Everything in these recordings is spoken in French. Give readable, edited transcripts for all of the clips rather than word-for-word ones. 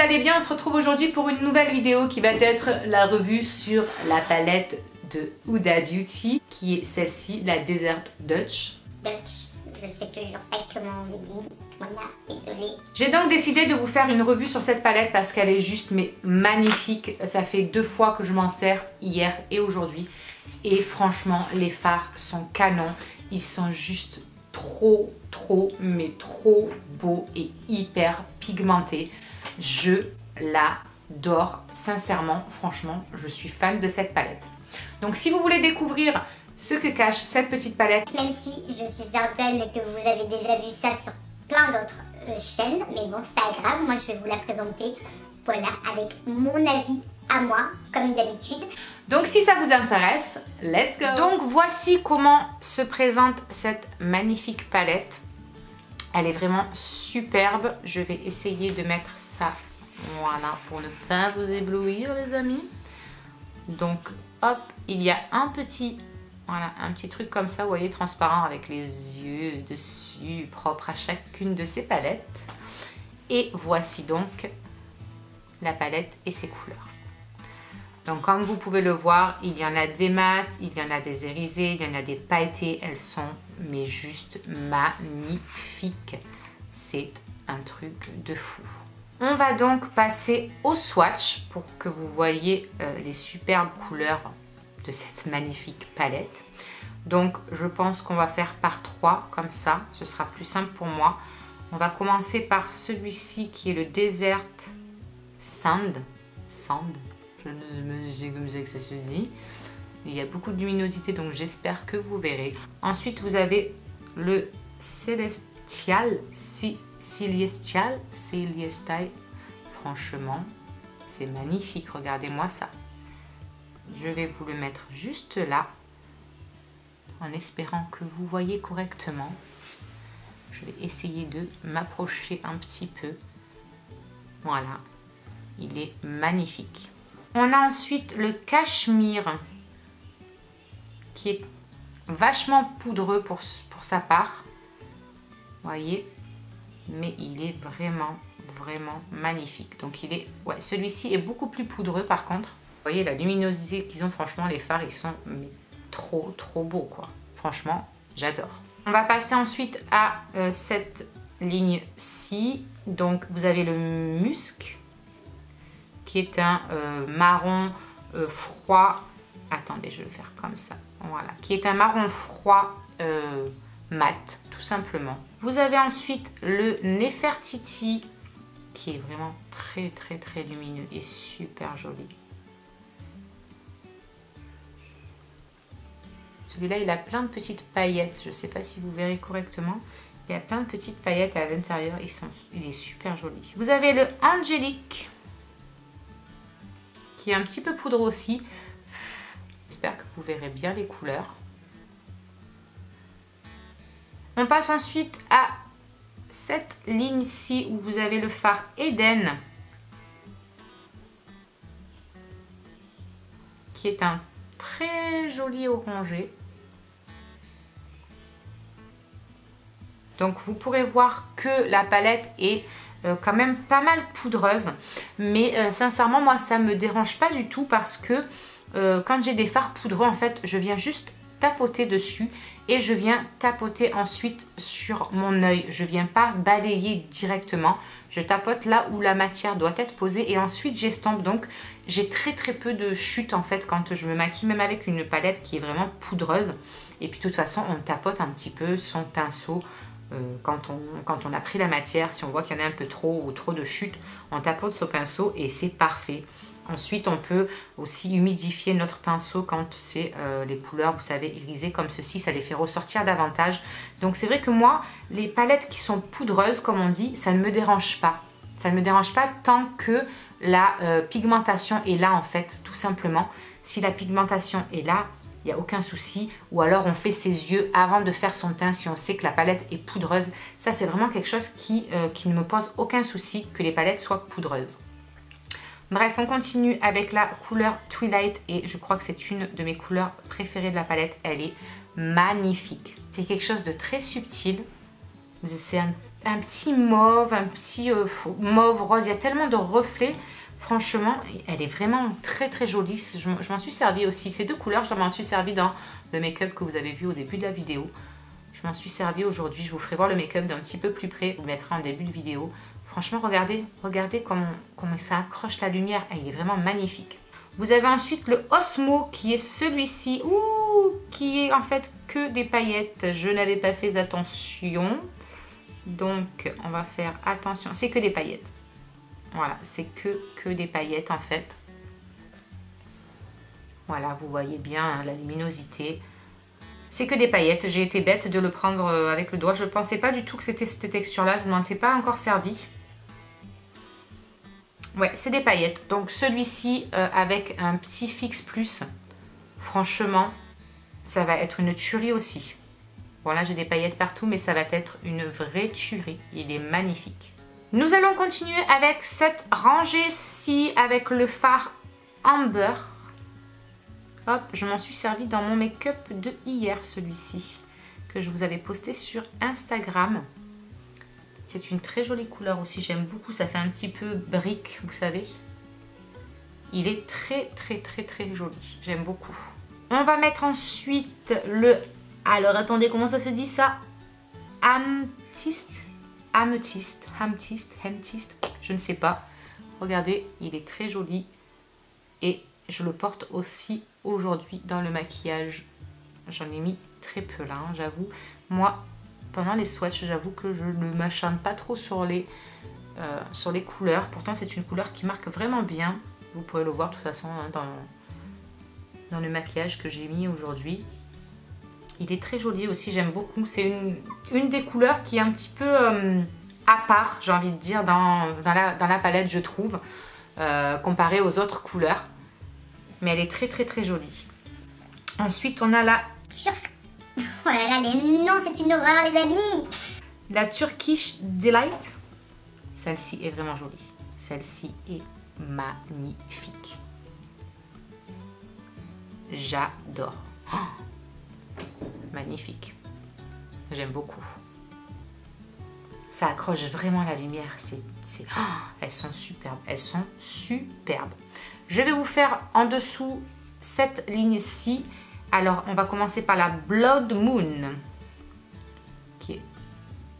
allez bien. On se retrouve aujourd'hui pour une nouvelle vidéo qui va être la revue sur la palette de Huda Beauty, qui est celle-ci, la Desert Dutch. Je sais toujours pas comment on le dit. Voilà, désolée. J'ai donc décidé de vous faire une revue sur cette palette parce qu'elle est juste mais magnifique. Ça fait 2 fois que je m'en sers, hier et aujourd'hui. Et franchement, les fards sont canons. Ils sont juste trop beaux et hyper pigmentés. Je l'adore. Sincèrement, franchement, je suis fan de cette palette. Donc si vous voulez découvrir ce que cache cette petite palette, même si je suis certaine que vous avez déjà vu ça sur plein d'autres chaînes, mais bon, c'est pas grave, moi je vais vous la présenter, voilà, avec mon avis à moi, comme d'habitude. Donc si ça vous intéresse, let's go! Donc voici comment se présente cette magnifique palette. Elle est vraiment superbe. Je vais essayer de mettre ça, voilà, pour ne pas vous éblouir les amis. Donc hop, il y a un petit... Voilà, un petit truc comme ça, vous voyez, transparent avec les yeux dessus, propre à chacune de ces palettes. Et voici donc la palette et ses couleurs. Donc comme vous pouvez le voir, il y en a des mat, il y en a des irisés, il y en a des pailletés. Elles sont mais juste magnifiques. C'est un truc de fou. On va donc passer au swatch pour que vous voyez les superbes couleurs de cette magnifique palette. Donc je pense qu'on va faire par 3 comme ça, ce sera plus simple pour moi. On va commencer par celui-ci qui est le Desert Sand, je ne sais comme ça que ça se dit. Il y a beaucoup de luminosité, donc j'espère que vous verrez. Ensuite vous avez le Celestial, Celestial. Franchement c'est magnifique, regardez-moi ça. Je vais vous le mettre juste là, en espérant que vous voyez correctement. Je vais essayer de m'approcher un petit peu. Voilà, il est magnifique. On a ensuite le Cachemire, qui est vachement poudreux pour sa part. Vous voyez, mais il est vraiment magnifique. Donc il est, ouais, celui-ci est beaucoup plus poudreux par contre. Vous voyez la luminosité qu'ils ont, franchement les fards ils sont mais trop beaux quoi. Franchement j'adore. On va passer ensuite à cette ligne-ci. Donc vous avez le Musc qui est un marron froid. Attendez, je vais le faire comme ça. Voilà, qui est un marron froid mat tout simplement. Vous avez ensuite le Nefertiti qui est vraiment très lumineux et super joli. Celui-là, il a plein de petites paillettes. Je ne sais pas si vous verrez correctement. Il y a plein de petites paillettes à l'intérieur. Il est super joli. Vous avez le Angélique, qui est un petit peu poudreux aussi. J'espère que vous verrez bien les couleurs. On passe ensuite à cette ligne-ci où vous avez le fard Eden, qui est un très joli orangé. Donc vous pourrez voir que la palette est quand même pas mal poudreuse, mais sincèrement moi ça me dérange pas du tout parce que quand j'ai des fards poudreux en fait je viens juste tapoter dessus et je viens tapoter ensuite sur mon œil. Je viens pas balayer directement, je tapote là où la matière doit être posée et ensuite j'estompe. Donc j'ai très peu de chute en fait quand je me maquille, même avec une palette qui est vraiment poudreuse. Et puis de toute façon on tapote un petit peu son pinceau quand on a pris la matière. Si on voit qu'il y en a un peu trop ou trop de chute, on tapote son pinceau et c'est parfait. Ensuite, on peut aussi humidifier notre pinceau quand c'est les couleurs, vous savez, irisées comme ceci, ça les fait ressortir davantage. Donc c'est vrai que moi, les palettes qui sont poudreuses, comme on dit, ça ne me dérange pas. Ça ne me dérange pas tant que la pigmentation est là en fait, tout simplement. Si la pigmentation est là, il n'y a aucun souci. Ou alors on fait ses yeux avant de faire son teint si on sait que la palette est poudreuse. Ça c'est vraiment quelque chose qui ne me pose aucun souci que les palettes soient poudreuses. Bref, on continue avec la couleur Twilight et je crois que c'est une de mes couleurs préférées de la palette. Elle est magnifique. C'est quelque chose de très subtil. C'est un un petit mauve, un petit mauve rose. Il y a tellement de reflets. Franchement, elle est vraiment très très jolie. Je m'en suis servi aussi. Ces deux couleurs, je m'en suis servi dans le make-up que vous avez vu au début de la vidéo. Je m'en suis servi aujourd'hui. Je vous ferai voir le make-up d'un petit peu plus près. Je vous le mettrai en début de vidéo. Franchement, regardez comment ça accroche la lumière. Il est vraiment magnifique. Vous avez ensuite le Osmo qui est celui-ci. Qui est en fait que des paillettes. Je n'avais pas fait attention. Donc, on va faire attention. C'est que des paillettes. Voilà, c'est que des paillettes en fait. Voilà, vous voyez bien hein, la luminosité. C'est que des paillettes. J'ai été bête de le prendre avec le doigt. Je ne pensais pas du tout que c'était cette texture-là. Je ne m'en étais pas encore servi. Ouais, c'est des paillettes. Donc celui-ci avec un petit fixe plus. Franchement, ça va être une tuerie aussi. Bon là, j'ai des paillettes partout, mais ça va être une vraie tuerie. Il est magnifique. Nous allons continuer avec cette rangée-ci, avec le fard Amber. Hop, je m'en suis servi dans mon make-up de hier, celui-ci, que je vous avais posté sur Instagram. C'est une très jolie couleur aussi, j'aime beaucoup, ça fait un petit peu brique, vous savez. Il est très très très très joli, j'aime beaucoup. On va mettre ensuite le... Alors attendez, comment ça se dit ça? Amethyst, je ne sais pas. Regardez, il est très joli et je le porte aussi aujourd'hui dans le maquillage. J'en ai mis très peu là, hein, j'avoue. Moi, pendant les swatchs, j'avoue que je ne m'acharne pas trop sur les couleurs. Pourtant, c'est une couleur qui marque vraiment bien. Vous pourrez le voir de toute façon hein, dans le maquillage que j'ai mis aujourd'hui. Il est très joli aussi, j'aime beaucoup. C'est une des couleurs qui est un petit peu à part, j'ai envie de dire, dans la palette, je trouve, comparée aux autres couleurs. Mais elle est très très très jolie. Ensuite, on a la... Oh là là, les noms, c'est une horreur, les amis. La Turkish Delight. Celle-ci est vraiment jolie. Celle-ci est magnifique. J'adore. Oh, magnifique. J'aime beaucoup. Ça accroche vraiment la lumière. Oh, elles sont superbes. Elles sont superbes. Je vais vous faire en dessous cette ligne-ci. Alors, on va commencer par la Blood Moon, qui est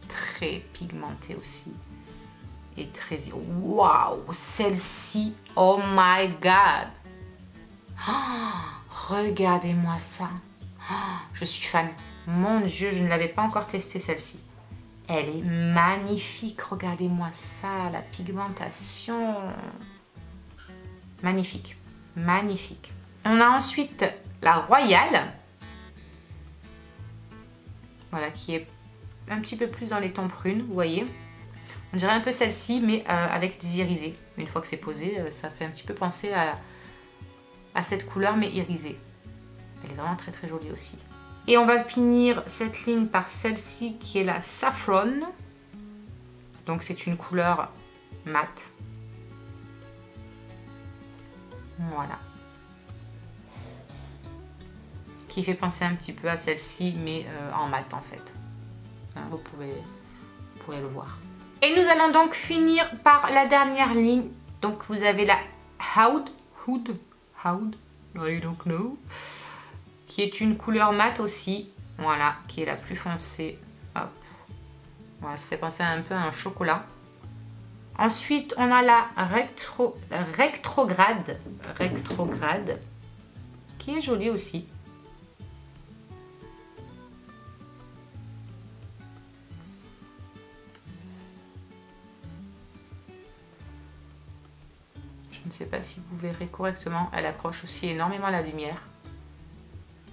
très pigmentée aussi. Et très... Waouh! Celle-ci, oh my god! Oh, regardez-moi ça! Oh, je suis fan. Mon Dieu, je ne l'avais pas encore testée celle-ci. Elle est magnifique. Regardez-moi ça, la pigmentation. Magnifique. Magnifique. On a ensuite la Royale. Voilà, qui est un petit peu plus dans les tons prunes, vous voyez. On dirait un peu celle-ci, mais avec des irisés. Une fois que c'est posé, ça fait un petit peu penser à cette couleur, mais irisée. Elle est vraiment très très jolie aussi. Et on va finir cette ligne par celle-ci qui est la Saffron. Donc c'est une couleur mate. Voilà. Qui fait penser un petit peu à celle-ci, mais en mat en fait. Hein, vous pourrez le voir. Et nous allons donc finir par la dernière ligne. Donc vous avez la Hood, I don't know. Qui est une couleur mate aussi. Voilà, qui est la plus foncée. Hop. Voilà, ça fait penser un peu à un chocolat. Ensuite, on a la Rétrograde, qui est jolie aussi. Je ne sais pas si vous verrez correctement, elle accroche aussi énormément la lumière.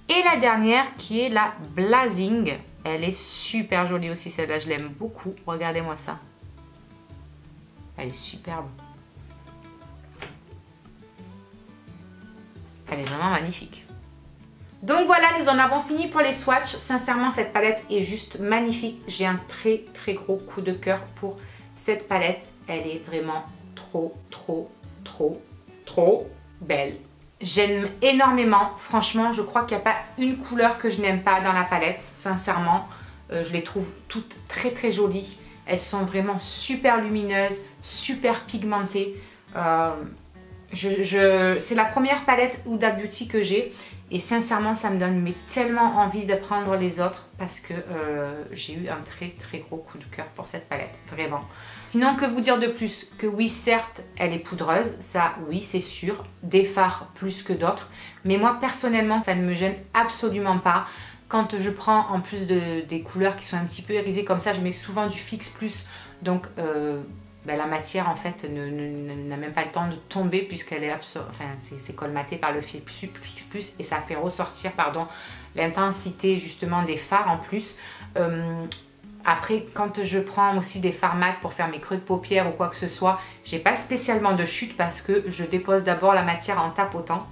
Et la dernière qui est la Blazing, elle est super jolie aussi, celle-là je l'aime beaucoup, regardez-moi ça. Elle est superbe. Elle est vraiment magnifique. Donc voilà, nous en avons fini pour les swatchs. Sincèrement, cette palette est juste magnifique. J'ai un très très gros coup de cœur pour cette palette. Elle est vraiment trop belle. J'aime énormément. Franchement, je crois qu'il n'y a pas une couleur que je n'aime pas dans la palette. Sincèrement, je les trouve toutes très très jolies. Elles sont vraiment super lumineuses, super pigmentées. C'est la première palette Huda Beauty que j'ai. Et sincèrement, ça me donne tellement envie de prendre les autres parce que j'ai eu un très gros coup de cœur pour cette palette, vraiment. Sinon, que vous dire de plus? Que oui, certes, elle est poudreuse, ça oui, c'est sûr, des fards plus que d'autres. Mais moi, personnellement, ça ne me gêne absolument pas. Quand je prends en plus des couleurs qui sont un petit peu irisées comme ça, je mets souvent du Fix Plus. Donc la matière en fait n'a même pas le temps de tomber puisqu'elle est c'est colmaté par le Fix Plus et ça fait ressortir l'intensité justement des fards en plus. Après, quand je prends aussi des fards mat pour faire mes creux de paupières ou quoi que ce soit, j'ai pas spécialement de chute parce que je dépose d'abord la matière en tapotant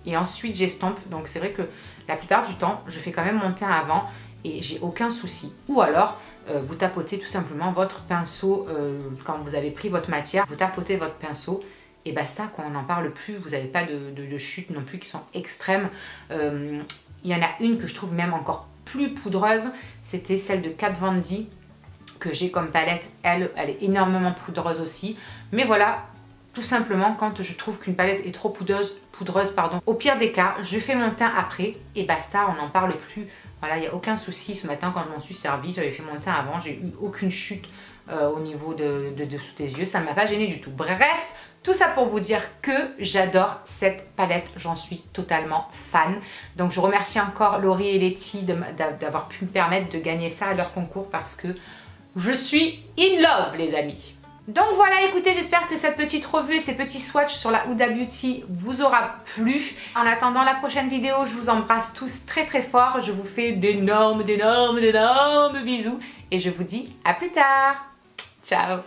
et ensuite j'estompe. Donc c'est vrai que la plupart du temps, je fais quand même mon teint avant et j'ai aucun souci. Ou alors, vous tapotez tout simplement votre pinceau, quand vous avez pris votre matière, vous tapotez votre pinceau et basta, qu'on n'en parle plus, vous n'avez pas de chutes non plus qui sont extrêmes. Il y en a une que je trouve même encore plus poudreuse, c'était celle de Kat Von D que j'ai comme palette. Elle est énormément poudreuse aussi. Mais voilà, tout simplement, quand je trouve qu'une palette est trop poudreuse, au pire des cas, je fais mon teint après et basta, on n'en parle plus. Voilà, il n'y a aucun souci. Ce matin, quand je m'en suis servi, j'avais fait mon teint avant, j'ai eu aucune chute au niveau de dessous des yeux. Ça ne m'a pas gêné du tout. Bref, tout ça pour vous dire que j'adore cette palette. J'en suis totalement fan. Donc, je remercie encore Laurie et Letty d'avoir pu me permettre de gagner ça à leur concours parce que je suis in love, les amis. Donc voilà, écoutez, j'espère que cette petite revue et ces petits swatchs sur la Huda Beauty vous aura plu. En attendant la prochaine vidéo, je vous embrasse tous très fort. Je vous fais d'énormes bisous et je vous dis à plus tard. Ciao.